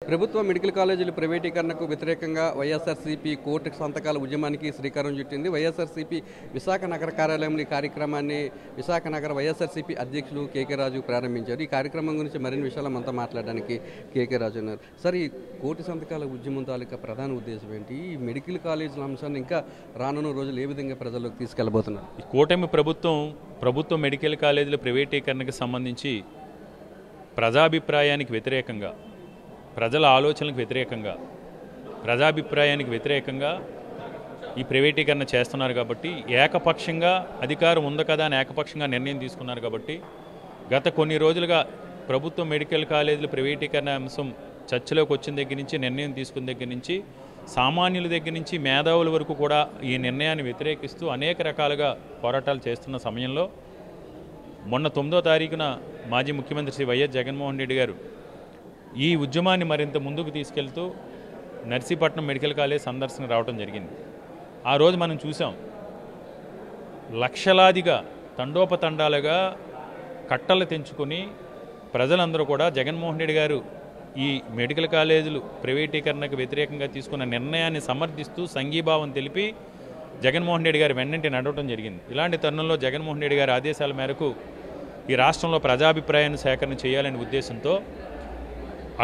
ప్రభుత్వ మెడికల్ కాలేజీల ప్రైవేటీకరణకు వ్యతిరేకంగా వైఎస్ఆర్సీపీ కోర్టు సంతకాల ఉద్యమానికి శ్రీకారం చుట్టింది. వైఎస్ఆర్సీపీ విశాఖ నగర కార్యాలయంలో ఈ కార్యక్రమాన్ని విశాఖ నగర వైఎస్ఆర్సీపీ అధ్యక్షులు కేకే రాజు ప్రారంభించారు. ఈ కార్యక్రమం గురించి మరిన్ని విషయాలు మనతో మాట్లాడడానికి కేకే రాజు ఉన్నారు. సార్, ఈ కోర్టు సంతకాల ఉద్యమం తాలూకా ప్రధాన ఉద్దేశం ఏంటి? ఈ మెడికల్ కాలేజీల అంశాన్ని ఇంకా రానున్న రోజులు ఏ విధంగా ప్రజల్లోకి తీసుకెళ్లబోతున్నారు? ఈ కూటమి ప్రభుత్వం మెడికల్ కాలేజీల ప్రైవేటీకరణకు సంబంధించి ప్రజాభిప్రాయానికి వ్యతిరేకంగా, ప్రజల ఆలోచనలకు వ్యతిరేకంగా, ప్రజాభిప్రాయానికి వ్యతిరేకంగా ఈ ప్రైవేటీకరణ చేస్తున్నారు. కాబట్టి ఏకపక్షంగా అధికారం ఉంది కదా అని ఏకపక్షంగా నిర్ణయం తీసుకున్నారు. కాబట్టి గత కొన్ని రోజులుగా ప్రభుత్వ మెడికల్ కాలేజీల ప్రైవేటీకరణ అంశం చర్చలోకి వచ్చిన దగ్గర నుంచి, నిర్ణయం తీసుకున్న దగ్గర నుంచి, సామాన్యుల దగ్గర నుంచి మేధావుల వరకు కూడా ఈ నిర్ణయాన్ని వ్యతిరేకిస్తూ అనేక రకాలుగా పోరాటాలు చేస్తున్న సమయంలో మొన్న 9వ తారీఖున మాజీ ముఖ్యమంత్రి శ్రీ వైఎస్ జగన్మోహన్ రెడ్డి గారు ఈ ఉద్యమాన్ని మరింత ముందుకు తీసుకెళ్తూ నర్సీపట్నం మెడికల్ కాలేజ్ సందర్శన రావడం జరిగింది. ఆ రోజు మనం చూసాం, లక్షలాదిగా తండోపతండాలుగా కట్టలు తెంచుకొని ప్రజలందరూ కూడా జగన్మోహన్ రెడ్డి గారు ఈ మెడికల్ కాలేజీలు ప్రైవేటీకరణకు వ్యతిరేకంగా తీసుకున్న నిర్ణయాన్ని సమర్థిస్తూ సంఘీభావం తెలిపి జగన్మోహన్ రెడ్డి గారు వెన్నంటి నడవడం జరిగింది. ఇలాంటి తరుణంలో జగన్మోహన్ రెడ్డి గారి ఆదేశాల మేరకు ఈ రాష్ట్రంలో ప్రజాభిప్రాయాన్ని సేకరణ చేయాలనే ఉద్దేశంతో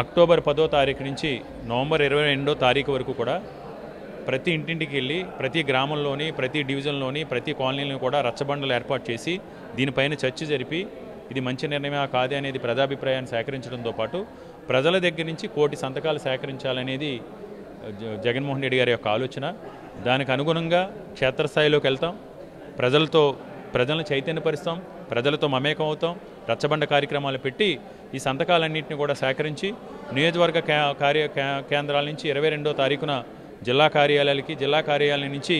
అక్టోబర్ 10వ తారీఖు నుంచి నవంబర్ 22వ తారీఖు వరకు కూడా ప్రతి ఇంటింటికి వెళ్ళి, ప్రతి గ్రామంలోని, ప్రతి డివిజన్లోని, ప్రతి కాలనీలను కూడా రచ్చబండలు ఏర్పాటు చేసి దీనిపైన చర్చ జరిపి ఇది మంచి నిర్ణయమా కాదే అనేది ప్రజాభిప్రాయాన్ని సేకరించడంతో పాటు ప్రజల దగ్గర నుంచి 1 కోటి సంతకాలు సేకరించాలనేది జగన్మోహన్ రెడ్డి గారి యొక్క ఆలోచన. దానికి అనుగుణంగా క్షేత్రస్థాయిలోకి వెళ్తాం, ప్రజలను చైతన్యపరుస్తాం, ప్రజలతో మమేకం అవుతాం, రచ్చబండ కార్యక్రమాలు పెట్టి ఈ సంతకాలన్నింటినీ కూడా సేకరించి నియోజకవర్గ కేంద్రాల నుంచి 22వ తారీఖున జిల్లా కార్యాలయాల నుంచి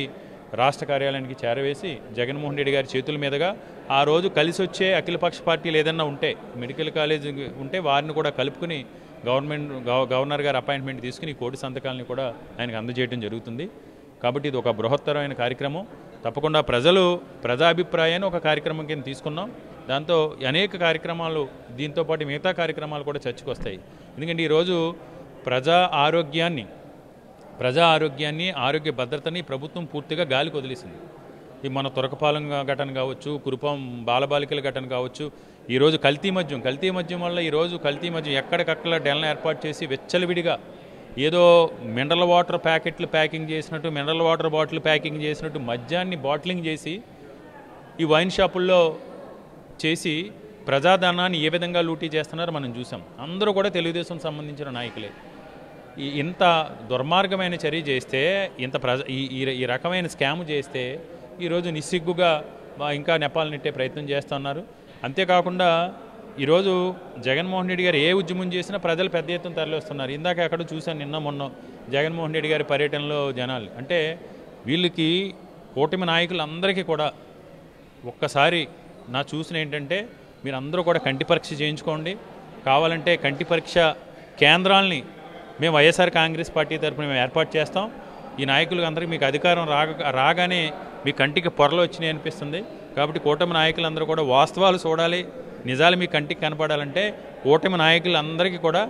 రాష్ట్ర కార్యాలయానికి చేరవేసి జగన్మోహన్ రెడ్డి గారి చేతుల మీదుగా ఆ రోజు కలిసి వచ్చే అఖిలపక్ష పార్టీలు ఏదన్నా ఉంటే, మెడికల్ కాలేజ్ ఉంటే వారిని కూడా కలుపుకుని గవర్నర్ గారు అపాయింట్మెంట్ తీసుకుని 1 కోటి సంతకాలని కూడా ఆయనకు అందజేయడం జరుగుతుంది. కాబట్టి ఇది ఒక బృహత్తరమైన కార్యక్రమం. తప్పకుండా ప్రజాభిప్రాయాన్ని ఒక కార్యక్రమం కింద తీసుకున్నాం. దాంతో అనేక కార్యక్రమాలు, దీంతోపాటు మిగతా కార్యక్రమాలు కూడా చర్చకు వస్తాయి. ఎందుకంటే ఈరోజు ప్రజా ఆరోగ్యాన్ని, ఆరోగ్య భద్రతని ప్రభుత్వం పూర్తిగా గాలికి వదిలేసింది. ఈ మన తురకపాలెం ఘటన కావచ్చు, కురుపాం బాలబాలికల ఘటన కావచ్చు, ఈరోజు కల్తీ మద్యం వల్ల ఈరోజు కల్తీ మద్యం ఎక్కడికక్కడ డెల్లను ఏర్పాటు చేసి వెచ్చలవిడిగా ఏదో మినరల్ వాటర్ ప్యాకెట్లు ప్యాకింగ్ చేసినట్టు, మినరల్ వాటర్ బాటిల్ ప్యాకింగ్ చేసినట్టు మద్యాన్ని బాటిలింగ్ చేసి ఈ వైన్ షాపుల్లో చేసి ప్రజాధనాన్ని ఏ విధంగా లూటీ చేస్తున్నారో మనం చూసాం. అందరూ కూడా తెలుగుదేశం సంబంధించిన నాయకులే. ఇంత దుర్మార్గమైన చర్య చేస్తే, ఈ రకమైన స్కామ్ చేస్తే ఈరోజు నిస్సిగ్గుగా ఇంకా నెపాలు నెట్టే ప్రయత్నం చేస్తున్నారు. అంతేకాకుండా ఈరోజు జగన్మోహన్ రెడ్డి గారు ఏ ఉద్యమం చేసినా ప్రజలు పెద్ద ఎత్తున తరలిస్తున్నారు. ఇందాక అక్కడ చూశాను, నిన్న మొన్న జగన్మోహన్ రెడ్డి గారి పర్యటనలో జనాలు. అంటే వీళ్ళకి కూటమి నాయకులందరికీ కూడా ఒక్కసారి నా చూసిన ఏంటంటే, మీరందరూ కూడా కంటి పరీక్ష చేయించుకోండి. కావాలంటే కంటి పరీక్ష కేంద్రాలని మేము వైఎస్ఆర్ కాంగ్రెస్ పార్టీ తరఫున మేము ఏర్పాటు చేస్తాం. ఈ నాయకులకు అందరికీ మీకు అధికారం రాగానే మీ కంటికి పొరలు వచ్చినాయి అనిపిస్తుంది. కాబట్టి కూటమి నాయకులందరూ కూడా వాస్తవాలు చూడాలి, నిజాలు మీ కంటికి కనపడాలంటే కూటమి నాయకులందరికీ కూడా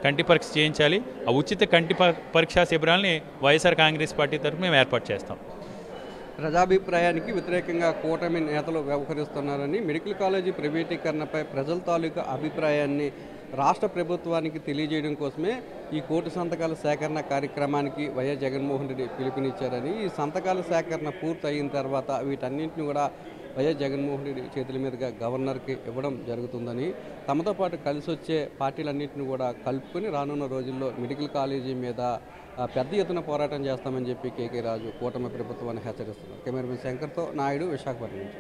కంటి పరీక్ష చేయించాలి. ఆ ఉచిత కంటి పరీక్షా శిబిరాలని వైఎస్ఆర్ కాంగ్రెస్ పార్టీ తరఫున మేము ఏర్పాటు చేస్తాం. ప్రజాభిప్రాయానికి వ్యతిరేకంగా కూటమి నేతలు వ్యవహరిస్తున్నారని, మెడికల్ కాలేజీ ప్రైవేటీకరణపై ప్రజల తాలూకా అభిప్రాయాన్ని రాష్ట్ర ప్రభుత్వానికి తెలియజేయడం కోసమే ఈ 1 కోటి సంతకాల సేకరణ కార్యక్రమానికి వైఎస్ జగన్మోహన్ రెడ్డి పిలుపునిచ్చారని, ఈ సంతకాల సేకరణ పూర్తి అయిన తర్వాత వీటన్నింటిని కూడా వైఎస్ జగన్మోహన్ రెడ్డి చేతుల మీదుగా గవర్నర్కి ఇవ్వడం జరుగుతుందని, తమతో పాటు కలిసి వచ్చే పార్టీలన్నింటినీ కూడా కలుపుకొని రానున్న రోజుల్లో మెడికల్ కాలేజీ మీద పెద్ద ఎత్తున పోరాటం చేస్తామని చెప్పి కేకే రాజు కూటమి ప్రభుత్వాన్ని హెచ్చరిస్తున్నారు. కెమెరామెన్ శంకర్తో నాయుడు, విశాఖపట్నం నుంచి.